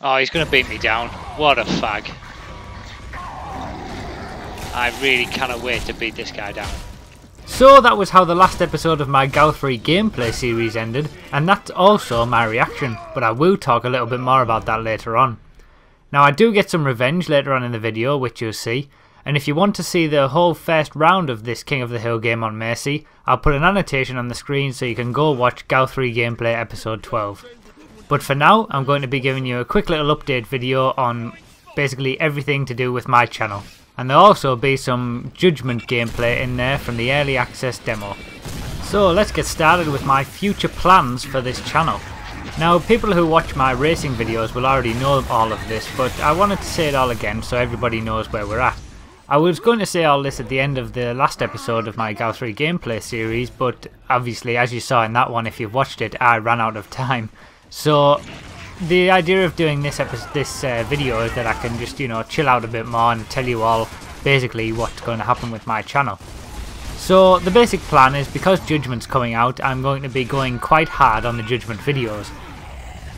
Oh, he's going to beat me down. What a fag. I really cannot wait to beat this guy down. So that was how the last episode of my Gal3 gameplay series ended, and that's also my reaction, but I will talk a little bit more about that later on. Now I do get some revenge later on in the video, which you'll see, and if you want to see the whole first round of this King of the Hill game on Mercy, I'll put an annotation on the screen so you can go watch Gal3 gameplay episode 12. But for now, I'm going to be giving you a quick little update video on basically everything to do with my channel. And there'll also be some Judgment gameplay in there from the early access demo. So let's get started with my future plans for this channel. Now people who watch my racing videos will already know all of this, but I wanted to say it all again so everybody knows where we're at. I was going to say all this at the end of the last episode of my Gal3 gameplay series, but obviously as you saw in that one, if you've watched it, I ran out of time. So the idea of doing this video is that I can just, you know, chill out a bit more and tell you all basically what's going to happen with my channel. So the basic plan is, because Judgment's coming out, I'm going to be going quite hard on the Judgment videos.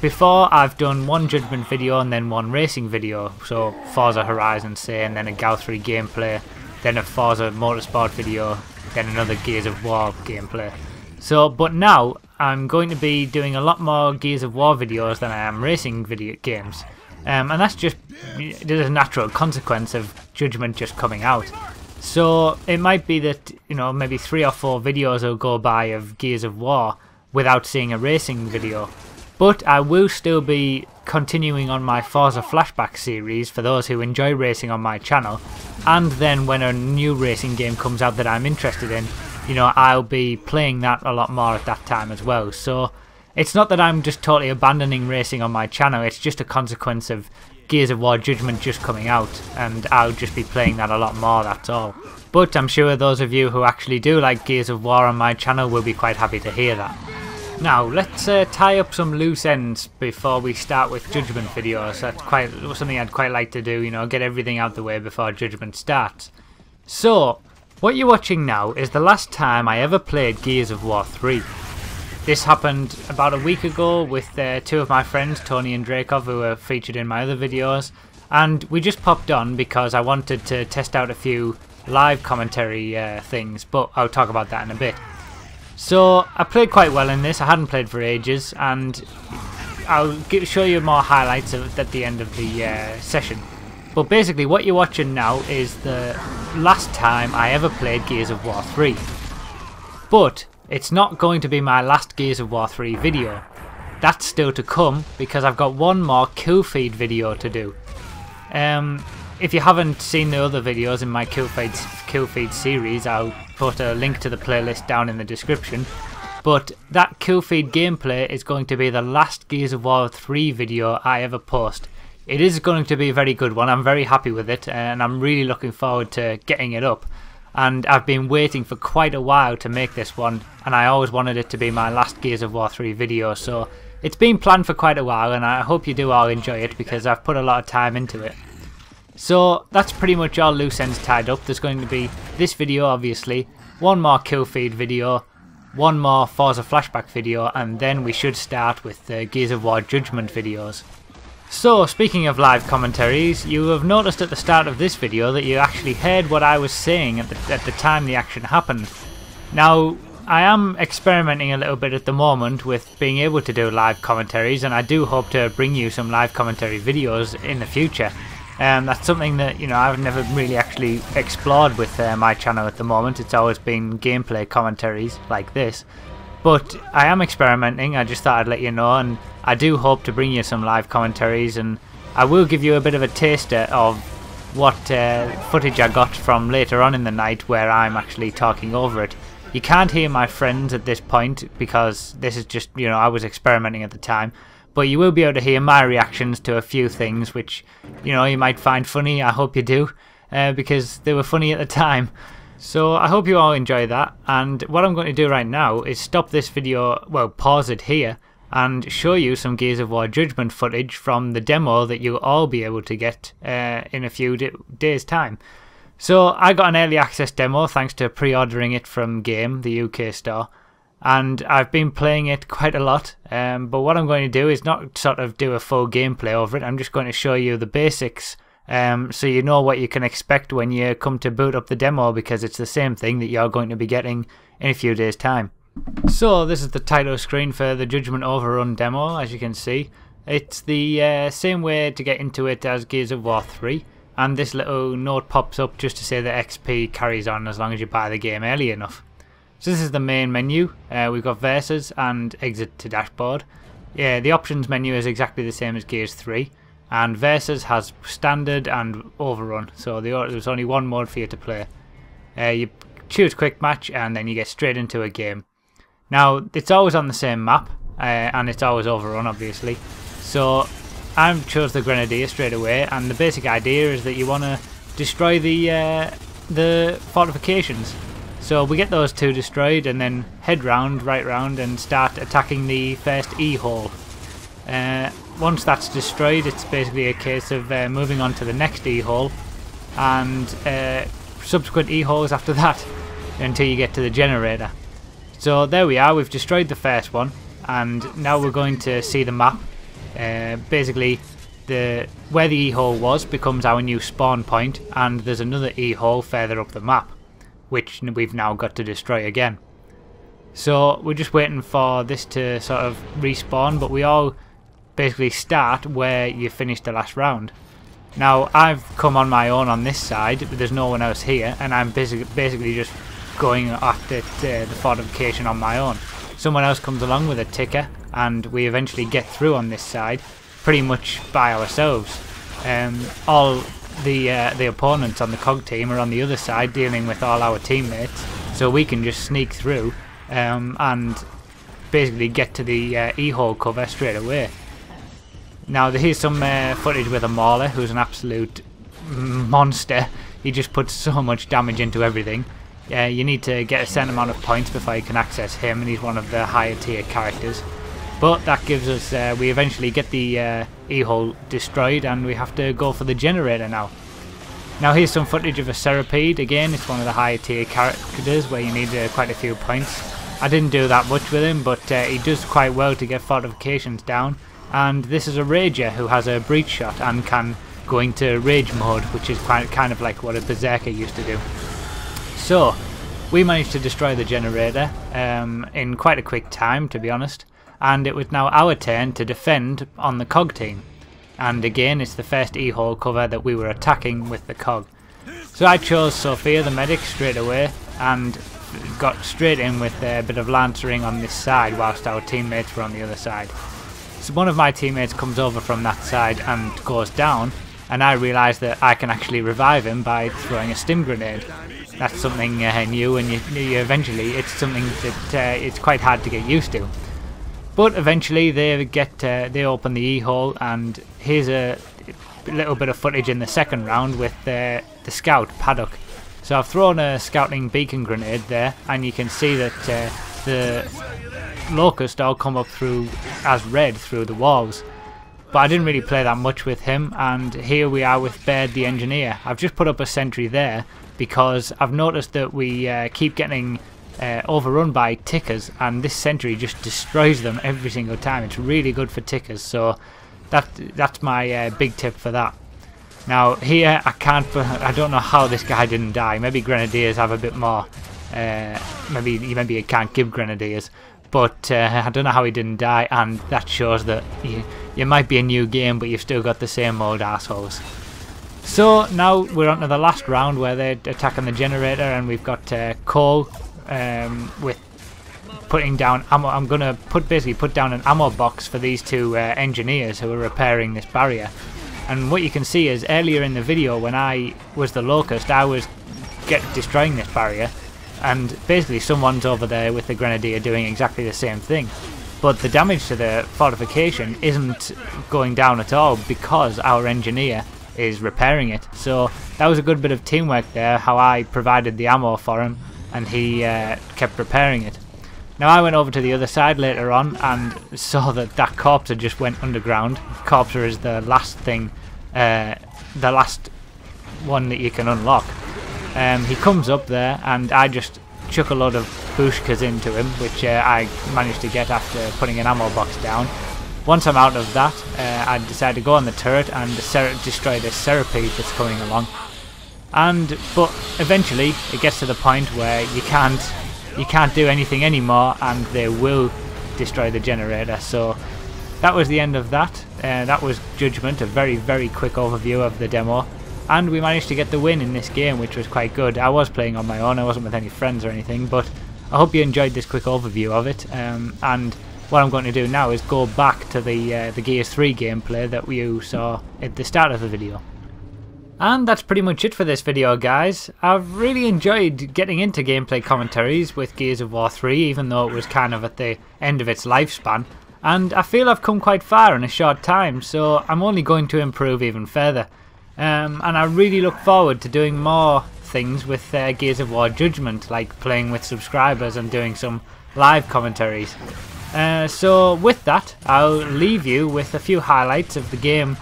Before, I've done one Judgment video and then one racing video, so Forza Horizon say, and then a Gal3 gameplay, then a Forza Motorsport video, then another Gears of War gameplay. So, but now I'm going to be doing a lot more Gears of War videos than I am racing video games, and that's just there's a natural consequence of Judgment just coming out. So it might be that, you know, maybe 3 or 4 videos will go by of Gears of War without seeing a racing video, but I will still be continuing on my Forza Flashback series for those who enjoy racing on my channel, and then when a new racing game comes out that I'm interested in, you know, I'll be playing that a lot more at that time as well. So it's not that I'm just totally abandoning racing on my channel, it's just a consequence of Gears of War Judgment just coming out, and I'll just be playing that a lot more, that's all. But I'm sure those of you who actually do like Gears of War on my channel will be quite happy to hear that. Now let's tie up some loose ends before we start with Judgment videos. That's quite something I'd quite like to do, you know, get everything out the way before Judgment starts. So what you're watching now is the last time I ever played Gears of War 3. This happened about a week ago with 2 of my friends, Tony and Drakov, who were featured in my other videos, and we just popped on because I wanted to test out a few live commentary things, but I'll talk about that in a bit. So I played quite well in this. I hadn't played for ages, and I'll show you more highlights of it at the end of the session. But basically what you're watching now is the last time I ever played Gears of War 3. But it's not going to be my last Gears of War 3 video. That's still to come, because I've got one more kill feed video to do. If you haven't seen the other videos in my kill feed series, I'll put a link to the playlist down in the description. But that kill feed gameplay is going to be the last Gears of War 3 video I ever post. It is going to be a very good one. I'm very happy with it, and I'm really looking forward to getting it up. And I've been waiting for quite a while to make this one, and I always wanted it to be my last Gears of War 3 video, so it's been planned for quite a while, and I hope you do all enjoy it because I've put a lot of time into it. So that's pretty much all loose ends tied up. There's going to be this video, obviously, one more kill feed video, one more Forza Flashback video, and then we should start with the Gears of War Judgment videos. So, speaking of live commentaries, you have noticed at the start of this video that you actually heard what I was saying at the time the action happened. Now, I am experimenting a little bit at the moment with being able to do live commentaries, and I do hope to bring you some live commentary videos in the future. That's something that, you know, I've never really actually explored with my channel at the moment. It's always been gameplay commentaries like this. But I am experimenting. I just thought I'd let you know, and I do hope to bring you some live commentaries, and I will give you a bit of a taster of what footage I got from later on in the night where I'm actually talking over it. You can't hear my friends at this point because this is just, you know, I was experimenting at the time, but you will be able to hear my reactions to a few things which, you know, you might find funny. I hope you do, because they were funny at the time. So I hope you all enjoy that, and what I'm going to do right now is stop this video, well, pause it here, and show you some Gears of War Judgment footage from the demo that you'll all be able to get in a few days time. So I got an early access demo thanks to pre-ordering it from Game, the UK store, and I've been playing it quite a lot, but what I'm going to do is not sort of do a full gameplay over it. I'm just going to show you the basics, so you know what you can expect when you come to boot up the demo, because it's the same thing that you're going to be getting in a few days time. So this is the title screen for the Judgment Overrun demo. As you can see, it's the same way to get into it as Gears of War 3, and this little note pops up just to say that XP carries on as long as you buy the game early enough. So this is the main menu. We've got Versus and Exit to Dashboard. Yeah, the options menu is exactly the same as Gears 3, and Versus has Standard and Overrun, so there's only one mode for you to play. You choose Quick Match and then you get straight into a game. Now, it's always on the same map, and it's always Overrun, obviously. So I chose the Grenadier straight away, and the basic idea is that you want to destroy the fortifications. So we get those two destroyed and then head right round and start attacking the first E-hole. Once that's destroyed, it's basically a case of moving on to the next E-hole and subsequent E-holes after that until you get to the generator. So there we are, we've destroyed the first one, and now we're going to see the map. Basically, where the E-hole was becomes our new spawn point, and there's another E-hole further up the map, which we've now got to destroy again. So we're just waiting for this to sort of respawn, but we all basically start where you finished the last round. Now I've come on my own on this side, but there's no one else here, and I'm basically just going after the fortification on my own. Someone else comes along with a ticker, and we eventually get through on this side pretty much by ourselves. All the opponents on the COG team are on the other side dealing with all our teammates, so we can just sneak through and basically get to the E-hole cover straight away. Now here's some footage with a Mauler, who's an absolute monster. He just puts so much damage into everything. You need to get a certain amount of points before you can access him, and he's one of the higher tier characters. But that gives us, we eventually get the E-hole destroyed, and we have to go for the generator now. Now here's some footage of a Cerapede. Again, it's one of the higher tier characters where you need quite a few points. I didn't do that much with him, but he does quite well to get fortifications down. And this is a Rager who has a breach shot and can go into rage mode, which is kind of like what a Berserker used to do. So we managed to destroy the generator in quite a quick time, to be honest. And it was now our turn to defend on the COG team. And again, it's the first E-hole cover that we were attacking with the COG. So I chose Sophia the medic straight away and got straight in with a bit of lancering on this side whilst our teammates were on the other side. So one of my teammates comes over from that side and goes down, and I realise that I can actually revive him by throwing a stim grenade. That's something new, and you eventually, it's something that it's quite hard to get used to. But eventually they open the E-hole, and here's a little bit of footage in the second round with the scout Paddock. So I've thrown a scouting beacon grenade there, and you can see that the Locust all come up through as red through the walls. But I didn't really play that much with him, and here we are with Baird the engineer. I've just put up a sentry there because I've noticed that we keep getting overrun by tickers, and this sentry just destroys them every single time. It's really good for tickers, so that's my big tip for that. Now here I don't know how this guy didn't die. Maybe Grenadiers have a bit more. Maybe you can't give Grenadiers, but I don't know how he didn't die, and that shows that you might be a new game, but you've still got the same old assholes. So now we're on to the last round where they're attacking the generator, and we've got Cole with putting down ammo. I'm gonna basically put down an ammo box for these two engineers who are repairing this barrier. And what you can see is earlier in the video when I was the Locust, I was destroying this barrier, and basically someone's over there with the Grenadier doing exactly the same thing. But the damage to the fortification isn't going down at all because our engineer is repairing it. So that was a good bit of teamwork there, how I provided the ammo for him and he kept repairing it. Now I went over to the other side later on and saw that that Corpser just went underground. Corpser is the last thing, the last one that you can unlock. He comes up there and I just chuck a load of pushkas into him, which I managed to get after putting an ammo box down. Once I'm out of that, I decide to go on the turret and destroy this centipede that's coming along. But eventually it gets to the point where you can't do anything anymore, and they will destroy the generator. So that was the end of that. That was Judgment, a very, very quick overview of the demo. And we managed to get the win in this game, which was quite good. I was playing on my own, I wasn't with any friends or anything, but I hope you enjoyed this quick overview of it. And what I'm going to do now is go back to the Gears 3 gameplay that you saw at the start of the video. And that's pretty much it for this video, guys. I've really enjoyed getting into gameplay commentaries with Gears of War 3, even though it was kind of at the end of its lifespan. And I feel I've come quite far in a short time, so I'm only going to improve even further. And I really look forward to doing more things with Gears of War Judgment, like playing with subscribers and doing some live commentaries. So with that, I'll leave you with a few highlights of the game,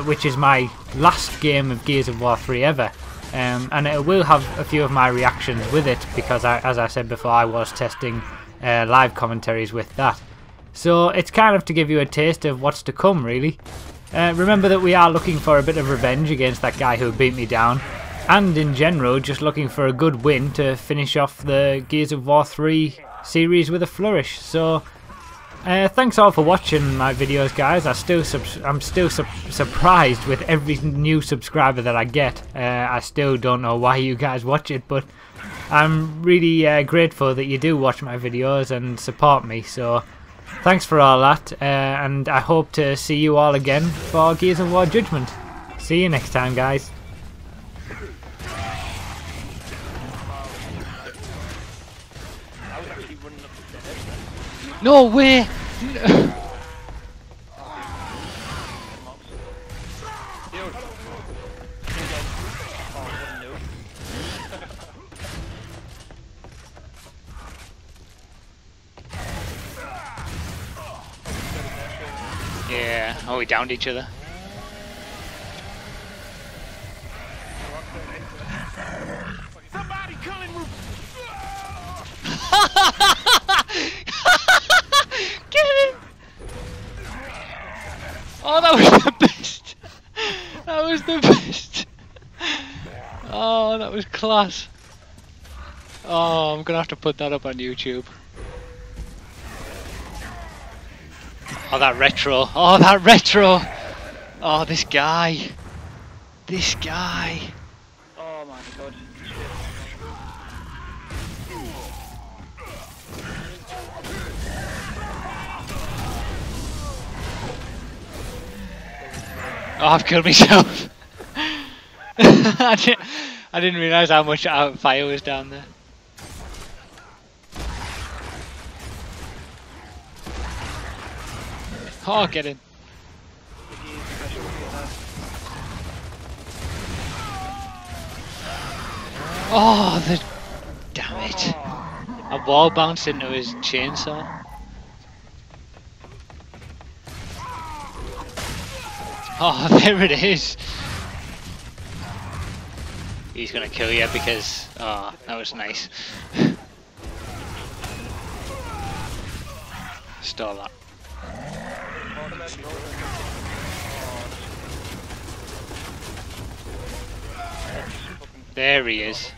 which is my last game of Gears of War 3 ever. And it will have a few of my reactions with it, because as I said before, I was testing live commentaries with that. So it's kind of to give you a taste of what's to come, really. Remember that we are looking for a bit of revenge against that guy who beat me down, and in general just looking for a good win to finish off the Gears of War 3 series with a flourish. So thanks all for watching my videos, guys. I'm still surprised with every new subscriber that I get. I still don't know why you guys watch it, but I'm really grateful that you do watch my videos and support me. So thanks for all that, and I hope to see you all again for Gears of War Judgment. See you next time, guys. No way! Yeah, oh, we downed each other. Somebody come and move. Get him! Oh, that was the best. That was the best. Oh, that was class. Oh, I'm gonna have to put that up on YouTube. Oh, that retro. Oh, that retro. Oh, this guy. This guy. Oh my god. Oh, I've killed myself. I didn't realise how much fire was down there. Oh, get in. Oh, damn it. A wall bounced into his chainsaw. Oh, there it is. He's gonna kill you because, oh, that was nice. Stole that. There he is.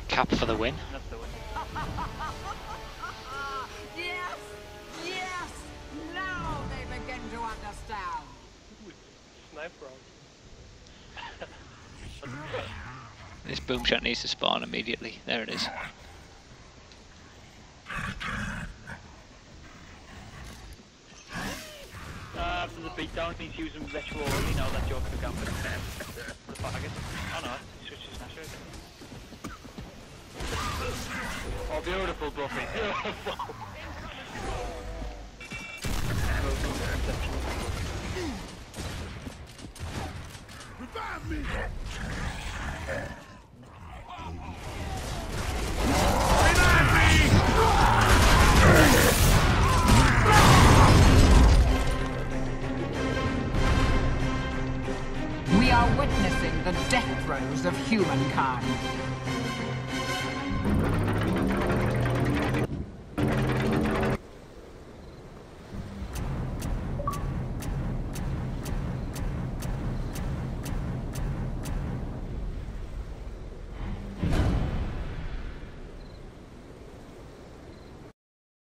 Cap for the win. Yes, yes. Now they begin to understand. Sniper round. This boom shot needs to spawn immediately. There it is. For the you don't need to use them retro only now that you're going to go for the faggot. Oh no, he switches Gnasher. Oh, beautiful, Buffy, beautiful! Revive me! We are witnessing the death throes of humankind.